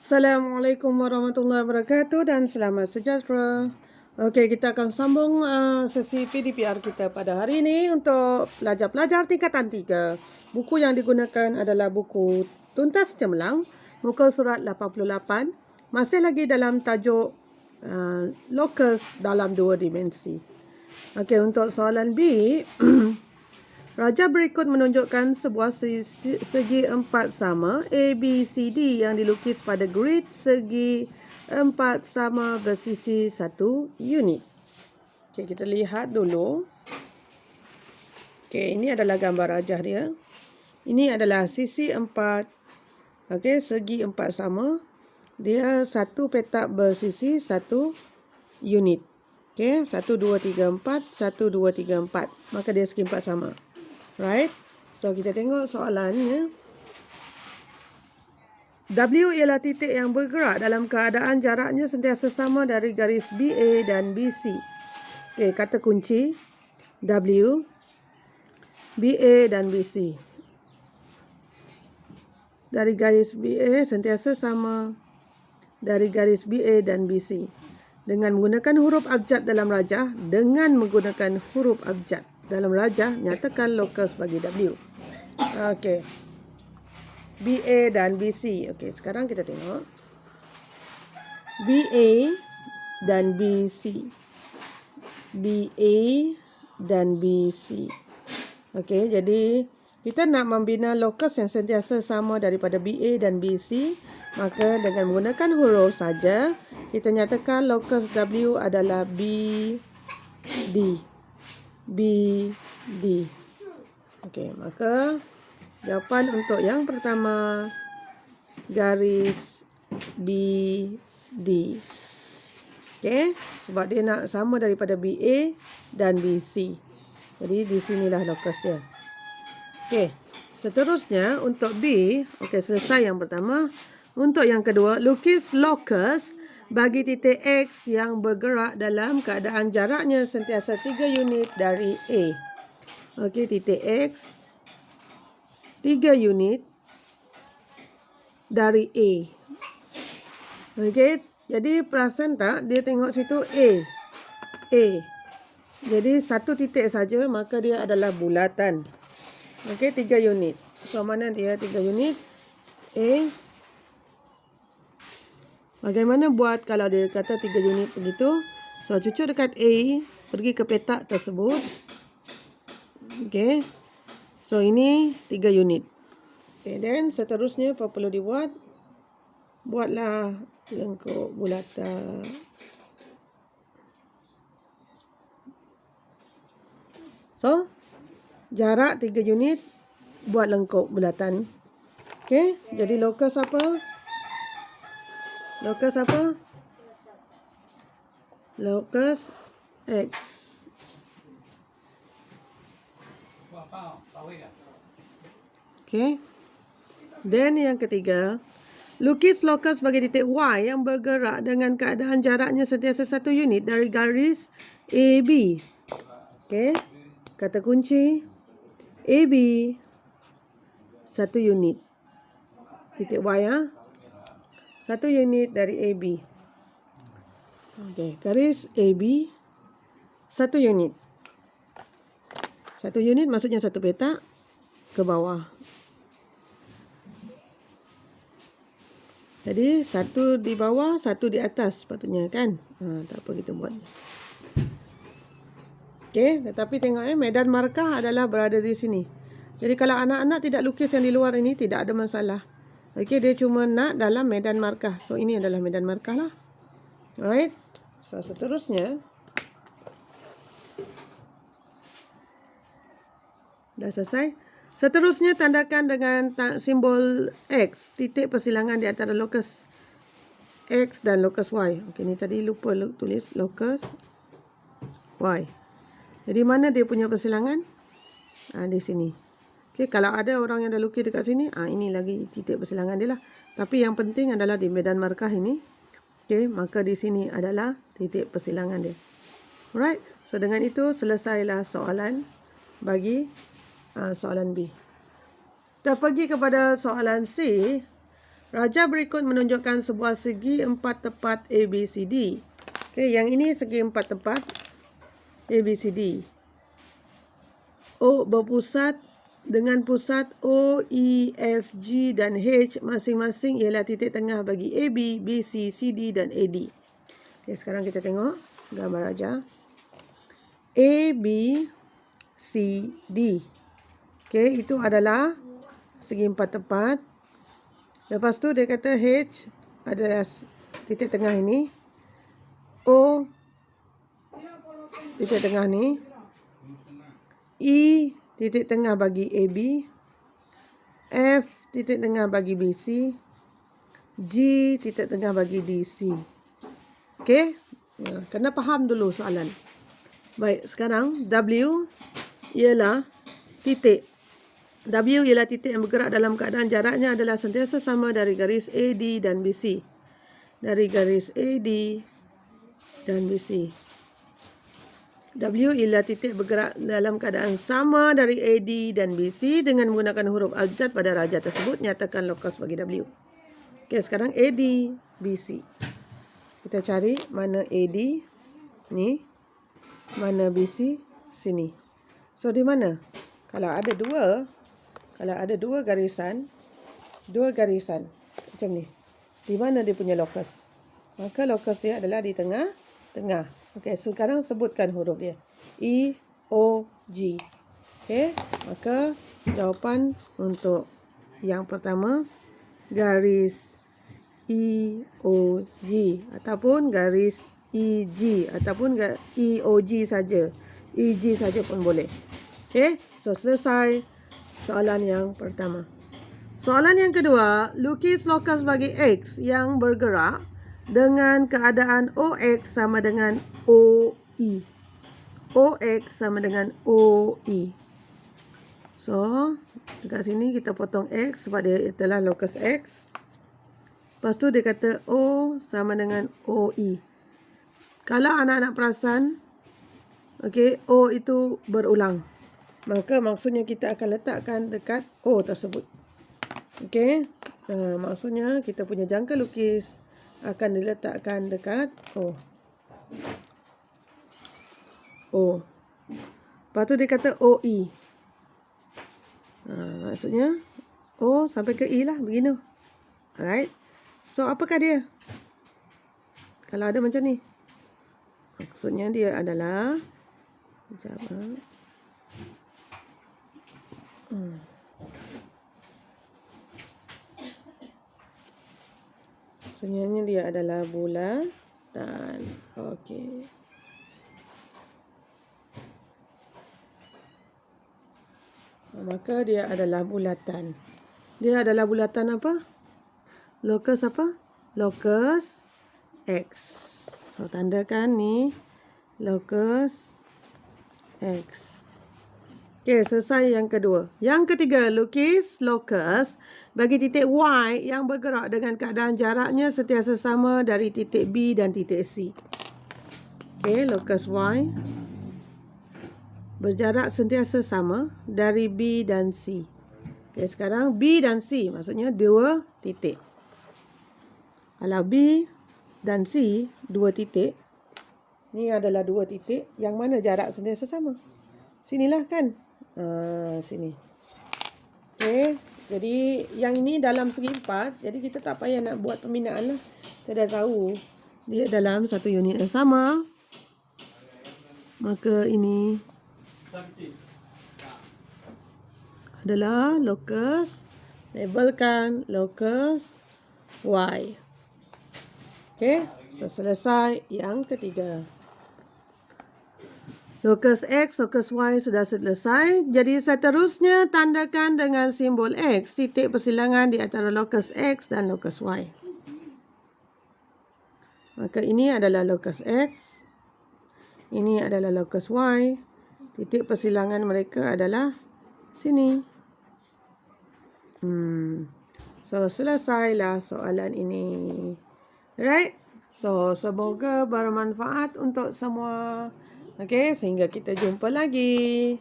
Assalamualaikum warahmatullahi wabarakatuh dan selamat sejahtera. Okey, kita akan sambung sesi PDPR kita pada hari ini untuk pelajar-pelajar tingkatan 3. Buku yang digunakan adalah buku Tuntas Cemerlang, muka surat 88. Masih lagi dalam tajuk locus dalam 2 dimensi. Okey, untuk soalan B, Raja berikut menunjukkan sebuah segi empat sama A, B, C, D yang dilukis pada grid segi empat sama bersisi 1 unit. Okey, kita lihat dulu. Okey, ini adalah gambar rajah dia. Ini adalah sisi empat. Okey, segi empat sama. Dia satu petak bersisi 1 unit. Okey, 1, 2, 3, 4. 1, 2, 3, 4. Maka dia segi empat sama. Right? So, kita tengok soalannya. W ialah titik yang bergerak dalam keadaan jaraknya sentiasa sama dari garis BA dan BC. Okay, kata kunci W, BA dan BC. Dari garis BA sentiasa sama dari garis BA dan BC. Dengan menggunakan huruf abjad dalam rajah, nyatakan lokus bagi W. Okey. BA dan BC. Okey, sekarang kita tengok. BA dan BC. BA dan BC. Okey, jadi kita nak membina lokus yang sentiasa sama daripada BA dan BC, maka dengan menggunakan huruf saja, kita nyatakan lokus W adalah BD. BD. Okey, maka jawapan untuk yang pertama garis BD. Okey, sebab dia nak sama daripada BA dan BC. Jadi di sinilah lokus dia. Okey, seterusnya untuk B, okey, selesai yang pertama. Untuk yang kedua, lukis lokus bagi titik X yang bergerak dalam keadaan jaraknya sentiasa 3 unit dari A. Okey, titik X 3 unit dari A. Okey, jadi perasan tak dia tengok situ A. Jadi satu titik saja, maka dia adalah bulatan. Okey, 3 unit. So mana dia 3 unit? A. Bagaimana buat kalau dia kata 3 unit begitu? So, cucuk dekat A, pergi ke petak tersebut. Okey. So, ini 3 unit. Okay, then seterusnya apa perlu dibuat? Buatlah lengkuk bulatan. So, jarak 3 unit, buat lengkuk bulatan. Okey, jadi lokus apa? Lokus apa? Lokus X. Okey. Dan yang ketiga, lukis lokus bagi titik Y yang bergerak dengan keadaan jaraknya sentiasa 1 unit dari garis AB. Okey. Kata kunci AB 1 unit. Titik Y ya. 1 unit dari AB. Okey, garis AB 1 unit. 1 unit maksudnya 1 petak ke bawah. Jadi 1 di bawah, 1 di atas sepatutnya kan? Tak apa kita buat. Okey, tetapi tengok medan markah adalah berada di sini. Jadi kalau anak-anak tidak lukis yang di luar ini tidak ada masalah. Okey, dia cuma nak dalam medan markah. So ini adalah medan markah lah. Alright. So seterusnya dah selesai. Seterusnya tandakan dengan simbol X, titik persilangan di antara lokus X dan lokus Y. Okey, ni tadi lupa tulis lokus Y. Jadi mana dia punya persilangan? Di sini. Okey, kalau ada orang yang dah lukis dekat sini, ini lagi titik persilangan dia lah. Tapi yang penting adalah di medan markah ini. Okey, maka di sini adalah titik persilangan dia. Alright. So dengan itu selesailah soalan bagi soalan B. Kita pergi kepada soalan C. Raja berikut menunjukkan sebuah segi 4 tepat ABCD. Okey, yang ini segi 4 tepat ABCD. O berpusat dengan pusat O, E, F, G dan H masing-masing ialah titik tengah bagi AB, BC, CD dan AD. Okey, sekarang kita tengok gambar raja. A, B, C, D. Okey, itu adalah segi 4 tepat. Lepas tu dia kata H adalah titik tengah ini. O titik tengah ni. E titik tengah bagi AB. F titik tengah bagi BC. G titik tengah bagi DC. Okey? Kena faham dulu soalan. Baik, sekarang W ialah titik. W ialah titik yang bergerak dalam keadaan jaraknya adalah sentiasa sama dari garis AD dan BC. Dari garis AD dan BC. W ialah titik bergerak dalam keadaan sama dari AD dan BC dengan menggunakan huruf abjad pada raja tersebut. Nyatakan lokus bagi W. Okey, sekarang AD, BC. Kita cari mana AD ni, mana BC sini. So di mana? Kalau ada dua garisan macam ni. Di mana dia punya lokus? Maka lokus dia adalah di tengah. Okey, sekarang sebutkan huruf dia. E, O, G. Okey, maka jawapan untuk yang pertama garis E, O, G ataupun garis E, G ataupun E, O, G saja. E, G saja pun boleh. Okey, so selesai soalan yang pertama. Soalan yang kedua, lukis lokus bagi X yang bergerak dengan keadaan OX sama dengan OE. OX sama dengan OE. So, dekat sini kita potong X sebab dia adalah lokus X. Lepas tu dia kata O sama dengan OE. Kalau anak-anak perasan, okey, O itu berulang. Maka maksudnya kita akan letakkan dekat O tersebut. Okey. Maksudnya kita punya jangka lukis akan diletakkan dekat O. O. Lepas tu dia kata OE. Maksudnya O sampai ke E lah. Begini. Alright. So apakah dia? Kalau ada macam ni. Maksudnya dia adalah Maksudnya dia adalah bulatan. Okey. Maka dia adalah bulatan. Dia adalah bulatan apa? Lokus apa? Lokus X. So, tandakan ni lokus X. Okey, selesai yang kedua. Yang ketiga, lukis lokus bagi titik Y yang bergerak dengan keadaan jaraknya sentiasa sama dari titik B dan titik C. Okey, lokus Y berjarak sentiasa sama dari B dan C. Okey, sekarang B dan C maksudnya dua titik. Kalau B dan C dua titik, ni adalah dua titik yang mana jarak sentiasa sama. Sinilah kan? Sini. Okey, jadi yang ini dalam segi 4, jadi kita tak payah nak buat pembinaan lah. Kita dah tahu dia dalam satu unit yang sama. Maka ini adalah lokus, labelkan lokus Y. Okey, so selesai yang ketiga. Lokus X, lokus Y sudah selesai. Jadi seterusnya tandakan dengan simbol X titik persilangan di antara lokus X dan lokus Y. Maka ini adalah lokus X. Ini adalah lokus Y. Titik persilangan mereka adalah sini. So selesailah soalan ini. Alright. So semoga bermanfaat untuk semua. Okey, sehingga kita jumpa lagi.